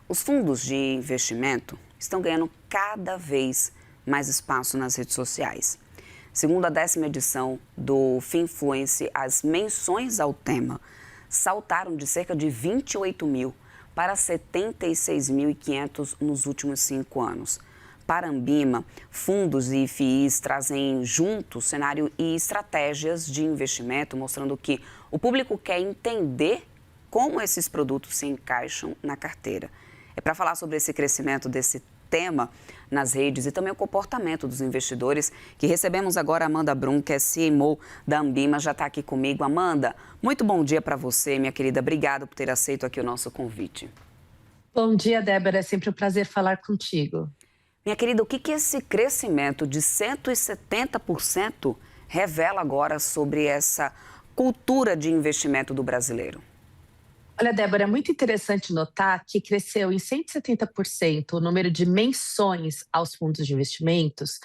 Os fundos de investimento estão ganhando cada vez mais espaço nas redes sociais. Segundo a 10ª edição do Finfluence, as menções ao tema saltaram de cerca de 28 mil para 76.500 nos últimos 5 anos. Para a Ambima, fundos e FIIs trazem juntos cenário e estratégias de investimento, mostrando que o público quer entender como esses produtos se encaixam na carteira. É para falar sobre esse crescimento desse tema nas redes e também o comportamento dos investidores que recebemos agora a Amanda Brum, que é CMO da Ambima, já está aqui comigo. Amanda, muito bom dia para você, minha querida. Obrigada por ter aceito aqui o nosso convite. Bom dia, Débora. É sempre um prazer falar contigo. Minha querida, o que esse crescimento de 170% revela agora sobre essa cultura de investimento do brasileiro? Olha, Débora, é muito interessante notar que cresceu em 170% o número de menções aos fundos de investimentos,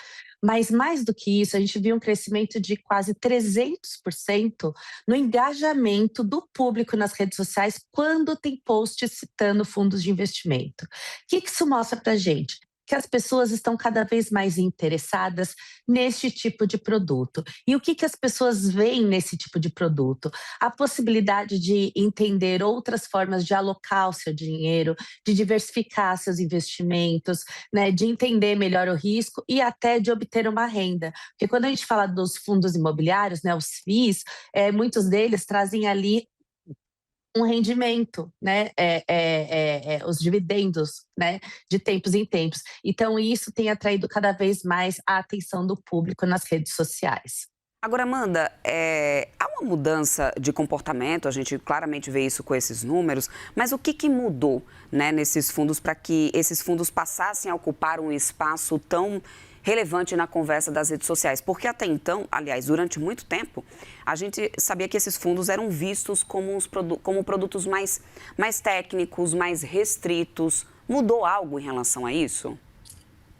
mas mais do que isso, a gente viu um crescimento de quase 300% no engajamento do público nas redes sociais quando tem posts citando fundos de investimento. O que isso mostra para a gente? Que as pessoas estão cada vez mais interessadas neste tipo de produto. E o que as pessoas veem nesse tipo de produto? A possibilidade de entender outras formas de alocar o seu dinheiro, de diversificar seus investimentos, né, de entender melhor o risco e até de obter uma renda. Porque quando a gente fala dos fundos imobiliários, né, os FIIs, muitos deles trazem ali um rendimento, né, os dividendos, né, de tempos em tempos. Então, isso tem atraído cada vez mais a atenção do público nas redes sociais. Agora, Amanda, há uma mudança de comportamento, a gente claramente vê isso com esses números, mas o que mudou, né, nesses fundos para que esses fundos passassem a ocupar um espaço tão relevante na conversa das redes sociais? Porque até então, aliás, durante muito tempo, a gente sabia que esses fundos eram vistos como produtos mais técnicos, mais restritos. Mudou algo em relação a isso?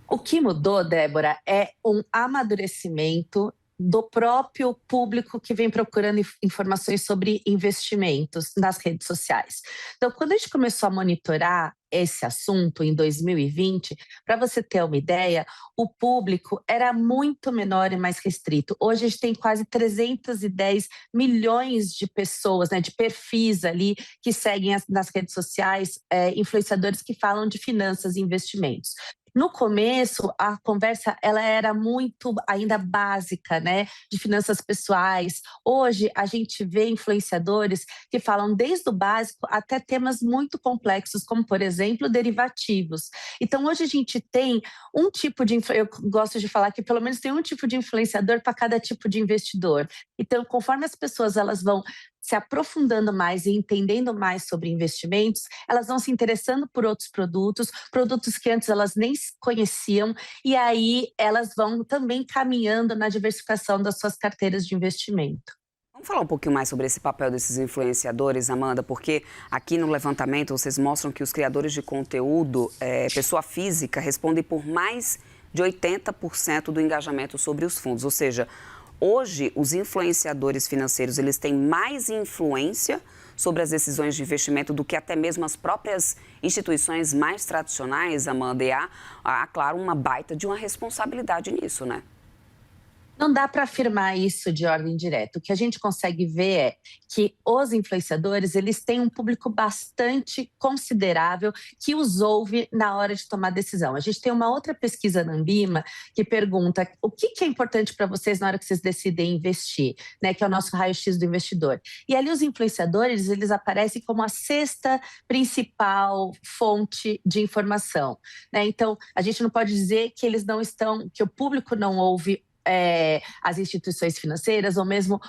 O que mudou, Débora, é um amadurecimento do próprio público que vem procurando informações sobre investimentos nas redes sociais. Então, quando a gente começou a monitorar esse assunto em 2020, para você ter uma ideia, o público era muito menor e mais restrito. Hoje a gente tem quase 310 milhões de pessoas, né, de perfis ali que seguem nas redes sociais, influenciadores que falam de finanças e investimentos. No começo, a conversa ela era muito ainda básica, né, de finanças pessoais. Hoje, a gente vê influenciadores que falam desde o básico até temas muito complexos, como, por exemplo, derivativos. Então, hoje a gente tem um tipo de... Eu gosto de falar que pelo menos tem um tipo de influenciador para cada tipo de investidor. Então, conforme as pessoas elas vão se aprofundando mais e entendendo mais sobre investimentos, elas vão se interessando por outros produtos que antes elas nem conheciam, e aí elas vão também caminhando na diversificação das suas carteiras de investimento. Vamos falar um pouquinho mais sobre esse papel desses influenciadores, Amanda, porque aqui no levantamento vocês mostram que os criadores de conteúdo, pessoa física, respondem por mais de 80% do engajamento sobre os fundos, ou seja, hoje, os influenciadores financeiros, eles têm mais influência sobre as decisões de investimento do que até mesmo as próprias instituições mais tradicionais, Amanda, e há, claro, uma baita de uma responsabilidade nisso, né? Não dá para afirmar isso de ordem direta. O que a gente consegue ver é que os influenciadores, eles têm um público bastante considerável que os ouve na hora de tomar decisão. A gente tem uma outra pesquisa na Ambima que pergunta o que é importante para vocês na hora que vocês decidem investir, né, que é o nosso raio-x do investidor. E ali os influenciadores, eles aparecem como a sexta principal fonte de informação, né? Então, a gente não pode dizer que eles não estão, que o público não ouve as instituições financeiras ou mesmo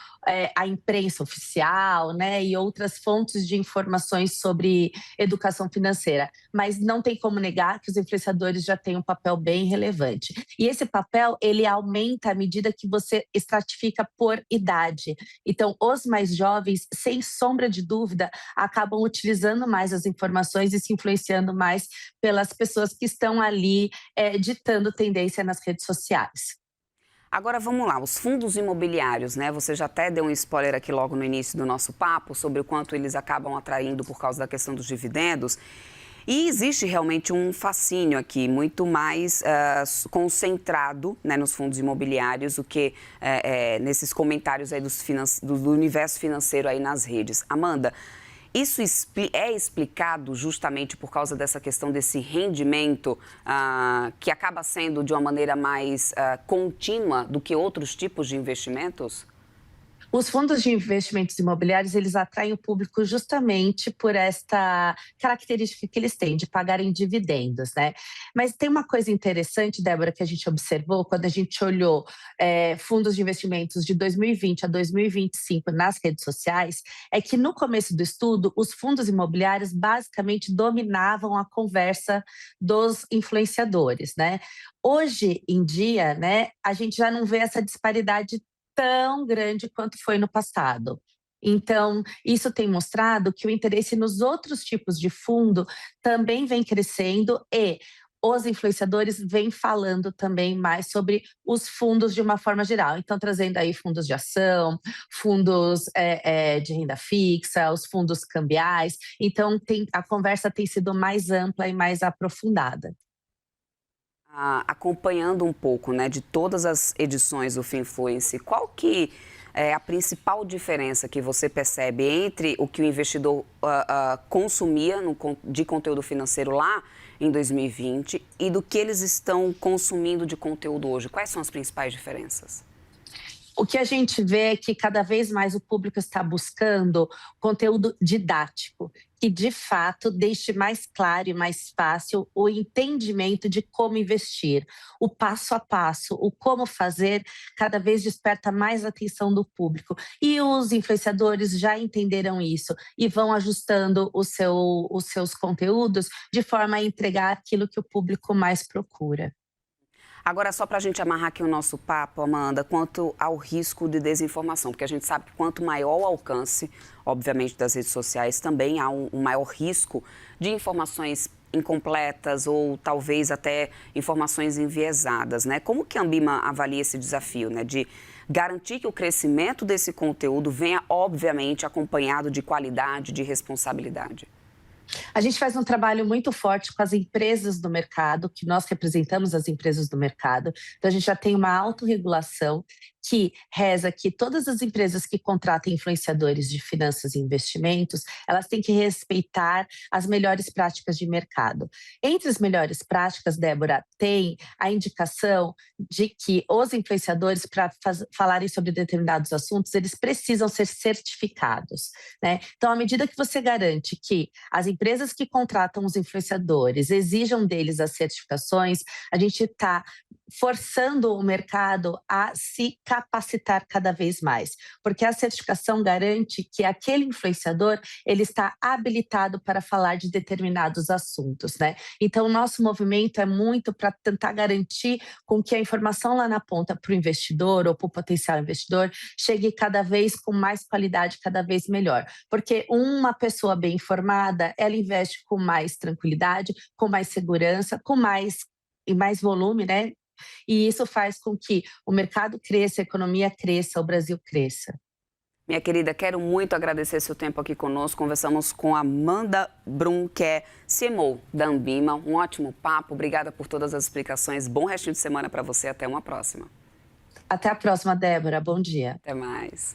a imprensa oficial, né, e outras fontes de informações sobre educação financeira. Mas não tem como negar que os influenciadores já têm um papel bem relevante. E esse papel, ele aumenta à medida que você estratifica por idade. Então, os mais jovens, sem sombra de dúvida, acabam utilizando mais as informações e se influenciando mais pelas pessoas que estão ali ditando tendência nas redes sociais. Agora vamos lá, os fundos imobiliários, né? Você já até deu um spoiler aqui logo no início do nosso papo sobre o quanto eles acabam atraindo por causa da questão dos dividendos. E existe realmente um fascínio aqui, muito mais concentrado, né, nos fundos imobiliários do que nesses comentários aí do universo financeiro aí nas redes. Amanda, isso é explicado justamente por causa dessa questão desse rendimento que acaba sendo de uma maneira mais contínua do que outros tipos de investimentos? Os fundos de investimentos imobiliários, eles atraem o público justamente por esta característica que eles têm, de pagarem dividendos, né? Mas tem uma coisa interessante, Débora, que a gente observou quando a gente olhou fundos de investimentos de 2020 a 2025 nas redes sociais, é que no começo do estudo, os fundos imobiliários basicamente dominavam a conversa dos influenciadores, né? Hoje em dia, né, a gente já não vê essa disparidade tão grande quanto foi no passado. Então, isso tem mostrado que o interesse nos outros tipos de fundo também vem crescendo e os influenciadores vêm falando também mais sobre os fundos de uma forma geral. Então, trazendo aí fundos de ação, fundos de renda fixa, os fundos cambiais. Então, a conversa tem sido mais ampla e mais aprofundada. Acompanhando um pouco, né, de todas as edições do Finfluence, qual que é a principal diferença que você percebe entre o que o investidor consumia de conteúdo financeiro lá em 2020 e do que eles estão consumindo de conteúdo hoje? Quais são as principais diferenças? O que a gente vê é que cada vez mais o público está buscando conteúdo didático, que de fato deixe mais claro e mais fácil o entendimento de como investir. O passo a passo, o como fazer, cada vez desperta mais a atenção do público. E os influenciadores já entenderam isso e vão ajustando os seus conteúdos de forma a entregar aquilo que o público mais procura. Agora, só para a gente amarrar aqui o nosso papo, Amanda, quanto ao risco de desinformação, porque a gente sabe que quanto maior o alcance, obviamente, das redes sociais, também há um maior risco de informações incompletas ou talvez até informações enviesadas, né? Como que a Ambima avalia esse desafio, né, de garantir que o crescimento desse conteúdo venha, obviamente, acompanhado de qualidade, de responsabilidade? A gente faz um trabalho muito forte com as empresas do mercado, que nós representamos as empresas do mercado. Então, a gente já tem uma autorregulação que reza que todas as empresas que contratam influenciadores de finanças e investimentos, elas têm que respeitar as melhores práticas de mercado. Entre as melhores práticas, Débora, tem a indicação de que os influenciadores, para falarem sobre determinados assuntos, eles precisam ser certificados, né? Então, à medida que você garante que as empresas que contratam os influenciadores exijam deles as certificações, a gente está forçando o mercado a se capacitar cada vez mais, porque a certificação garante que aquele influenciador ele está habilitado para falar de determinados assuntos, né? Então, o nosso movimento é muito para tentar garantir com que a informação lá na ponta para o investidor ou para o potencial investidor chegue cada vez com mais qualidade, cada vez melhor, porque uma pessoa bem informada, ela investe com mais tranquilidade, com mais segurança, com mais volume, né? E isso faz com que o mercado cresça, a economia cresça, o Brasil cresça. Minha querida, quero muito agradecer seu tempo aqui conosco. Conversamos com a Amanda Brum, que é CMO da Ambima. Um ótimo papo. Obrigada por todas as explicações. Bom restinho de semana para você. Até uma próxima. Até a próxima, Débora. Bom dia. Até mais.